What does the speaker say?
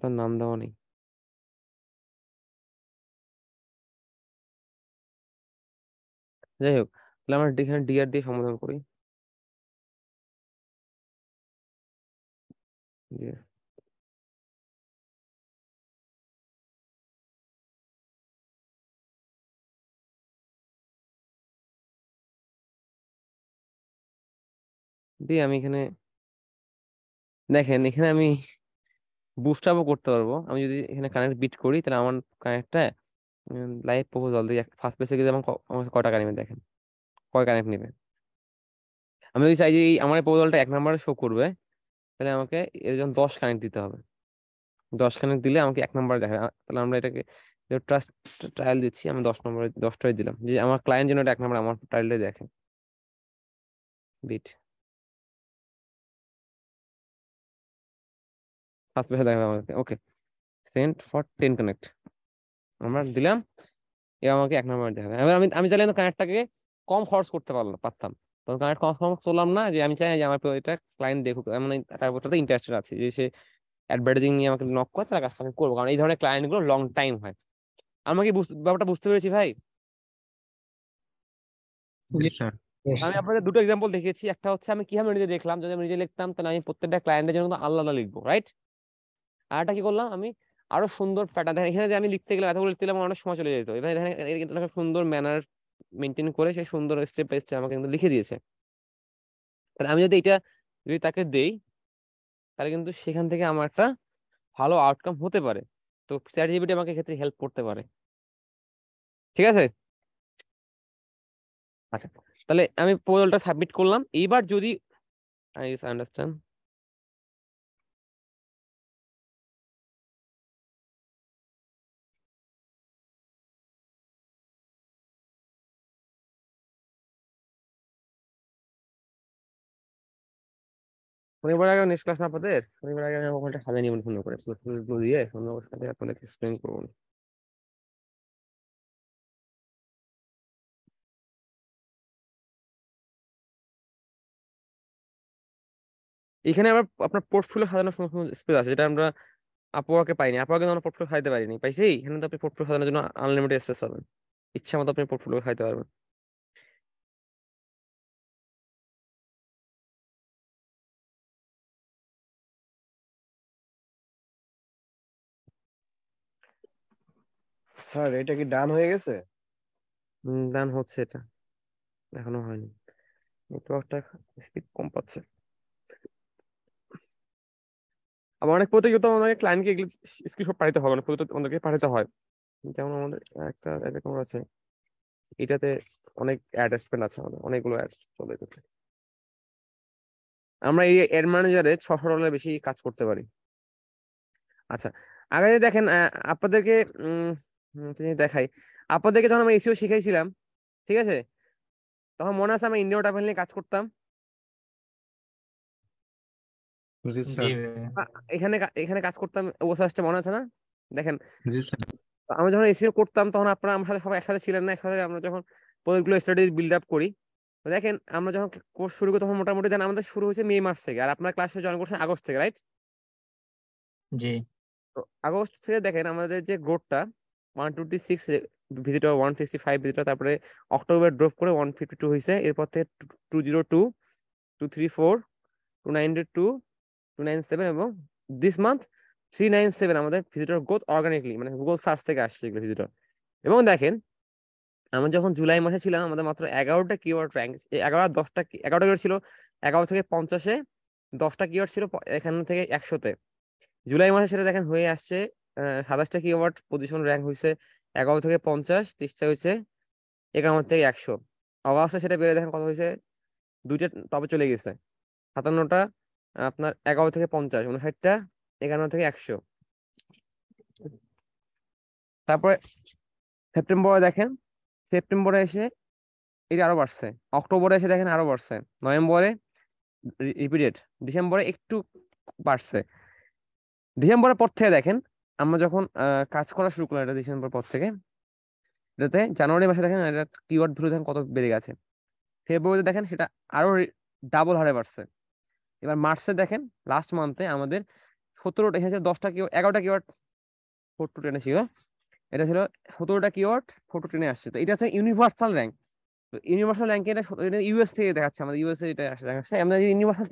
তার নাম দেওয়া নেই। যাই হোক, তাহলে আমরা এখানে ডিআর দিয়ে সমাধান করি। Dear। দিয়ে আমি এখানে দেখেন, এখানে আমি বুস্ট আপও করতে পারবো। আমি যদি এখানে কানেক্ট বিট করি, তাহলে আমার কানেক্টটা লাইভ প্রপোজাল দিয়ে ফার্স্ট পেজে গিয়ে আমার কাছে কয় টাকা নেবে দেখেন, কয় কানেক্ট নেবে। আমি যদি চাই যে আমার প্রপোজালটা 1 নম্বরে শো করবে, তাহলে আমাকে এর জন্য 10 কানেক্ট দিতে হবে। 10 কানেক্ট দিলে আমাকে 1 নম্বরে দেখাবে। তাহলে আমরা এটাকে ট্রাস্ট ট্রায়াল দিচ্ছি, আমি 10 নম্বরে 10টাই দিলাম, যে আমার ক্লায়েন্ট যেন এটা 1 নম্বরে আমার ট্রায়ালটাই দেখে। বিট ফার্স্ট পেজে দেখাবে আমাকে। ওকে, সেন্ড ফর 10 কানেক্ট আমরা দিলাম, এ আমাকে 1 নম্বরে দেখাবে। এবার আমি আমি চাইলে কানেক্টটাকে কম খরচ করতে পারতাম। তখন কানেক্ট কম খরচ করলাম না, যে আমি চাই না যে আমার এটা ক্লায়েন্ট দেখুক, এমন তার উপরটাতে ইন্টারেস্টেড আছে, যে সে অ্যাডভার্টাইজিং নিয়ে আমাকে নক করে, তার কাজটা আমি করবো, কারণ এই ধরনের ক্লায়েন্ট গুলো লং টাইম হয়। আমাকে ব্যাপারটা বুঝতে পেরেছি ভাই। জি স্যার। আমি আপনাদের দুটো এক্সাম্পল দেখিয়েছি। একটা হচ্ছে আমি কিভাবে নিজে দেখলাম, যদি আমি নিজে লিখতাম তাহলে আমি প্রত্যেকটা ক্লায়েন্টের জন্য তো আলাদা আলাদা লিখবো, রাইট? আর একটা কি করলাম, আমি আরো সুন্দর প্যাটার্ন, দেখেন এখানে যে আমি লিখতে গেলে এতগুলো লিখতে গেলে আমার অনেক সময় চলে যেত। এখানে দেখেন একটা সুন্দর ম্যানার মেনটেন করে সেই সুন্দর স্টেপ বাই স্টেপ আমাকে কিন্তু লিখে দিয়েছে। তাহলে আমি যদি এটা যদি তাকে দেই, তাহলে কিন্তু সেখান থেকে আমার একটা ভালো আউটকাম হতে পারে। তো চ্যাট জিপিটি আমাকে ক্ষেত্রে হেল্প করতে পারে। ঠিক আছে। আচ্ছা, তাহলে আমি প্রপোজালটা সাবমিট করলাম। এইবার যদি আই আন্ডারস্ট্যান্ড, শনিবার আগে নেক্সট ক্লাস না আপনাদের, শনিবার আগে আমি ওখানটা সাজাই নিব সুন্দর করে, ফুল ফুল ফুল দিয়ে সুন্দর সাথে আপনাদেরকে এক্সপ্লেন করবো। এখানে আবার আপনার পোর্টফোলিও সাজানোর সুন্দর সুন্দর স্পেস আছে, যেটা আমরা আপওয়ার্কে পাইনি। আপওয়ার্কে আমরা পোর্টফোলিও খাইতে পারিনি, পাইছি এখানে তো আপনি পোর্টফোলিও সাজানোর জন্য আনলিমিটেড স্পেস পাবেন। ইচ্ছা মতো আপনি পোর্টফোলিও খাইতে পারবেন। স্যার এটা কি ডান হয়ে গেছে? ডান হচ্ছে এটা, এখনো হয়নি। নেটওয়ার্কটা স্পিড কম পাচ্ছে। আবার অনেক প্রতিযোগিতা আমাদের ক্লায়েন্টকে এগুলো স্ক্রিনশট পাঠাতে হবে, অনেক প্রতিযোগিতা আমাদেরকে পাঠাতে হয়। যেমন আমাদের একটা এরকম আছে, এটাতে অনেক অ্যাড স্পেন্ড আছে, আমাদের অনেকগুলো অ্যাড চলে এটাতে। আমরা এই অ্যাড ম্যানেজারে $600 বেশি কাজ করতে পারি। আচ্ছা, আগে যদি দেখেন আপনাদেরকে উম যদি দেখাই, আপনাদেরকে যখন আমি এসিও শিখাইছিলাম, ঠিক আছে, তখন মনে আছে আমরা ইন্ডিয়া ট্রাভেল নিয়ে কাজ করতাম। জি জি স্যার। এখানে এখানে কাজ করতাম, অবস্থা মনে আছে না? দেখেন, জি স্যার। আমরা যখন এসিও করতাম, তখন আপনারা আমার সাথে সবাই একসাথে ছিলেন না? একসাথে আমরা যখন প্রজেক্টগুলো স্ট্র্যাটেজি বিল্ড আপ করি, তো দেখেন আমরা যখন কোর্স শুরু করি, তখন মোটামুটি দেন আমাদের শুরু হয়েছে মে মাস থেকে, আর আপনার ক্লাসে জয়েন করছেন আগস্ট থেকে, রাইট? জি তো আগস্ট থেকে দেখেন আমাদের যে গ্রোথটা, 126 ভিজিটর, 165 ভিজিটর, তারপরে অক্টোবর ড্রপ করে 152 হয়েছে, এরপর থেকে 202, 234, 292, 297, এবং দিস মান্থ 397 আমাদের ভিজিটর গ্রোথ অর্গানিকলি, মানে গুগল সার্চ থেকে আসছে এগুলো ভিজিটর। এবং দেখেন, আমরা যখন জুলাই মাসে ছিলাম, আমাদের মাত্র 11টা কিওয়ার্ড র্যাঙ্ক, 11টা কিওয়ার্ড ছিল 11 থেকে 50-এ, 10টা কিওয়ার্ড ছিল এখান থেকে 100-তে। জুলাই মাসে সেটা দেখেন হয়ে আসছে 27টা কিওয়ার্ড পজিশন র্যাঙ্ক হয়েছে 11 থেকে 50, 30টা হয়েছে 51 থেকে 100। অগাস্টে সেটা বেড়ে দেখেন কত হয়েছে, দুইটা টপে চলে গেছে, 57টা আপনার 11 থেকে 50, 59টা 51 থেকে 100। তারপরে সেপ্টেম্বরে দেখেন, সেপ্টেম্বরে এসে এটা আরো বাড়ছে, অক্টোবরে এসে দেখেন আরো বাড়ছে, নভেম্বরে রিপিটেড, ডিসেম্বরে একটু বাড়ছে। ডিসেম্বরের পর থেকে দেখেন, আমরা যখন কাজ করা শুরু করলাম, এটা ডিসেম্বর পর থেকে, এটাতে জানুয়ারি মাসে দেখেন এটা কিওয়ার্ড ভ্যালু দেখেন কত বেড়ে গেছে। ফেব্রুয়ারিতে দেখেন সেটা আরো ডাবল হারে বাড়ছে। এবার মার্চে দেখেন, লাস্ট মান্থে আমাদের 17টা, এখানে ছিল 10টা কিওয়ার্ড, 11টা কিওয়ার্ড 4 to 10 ছিল, এটা ছিল 17টা কিওয়ার্ড 4 to 10 আসছে। তো এটা হচ্ছে ইউনিভার্সাল র্যাঙ্ক। তো ইউনিভার্সাল র্যাঙ্কে এটা ইউএস থেকে দেখাচ্ছে, আমাদের ইউএস এ এটা দেখাচ্ছে। আমরা ইউনিভার্সাল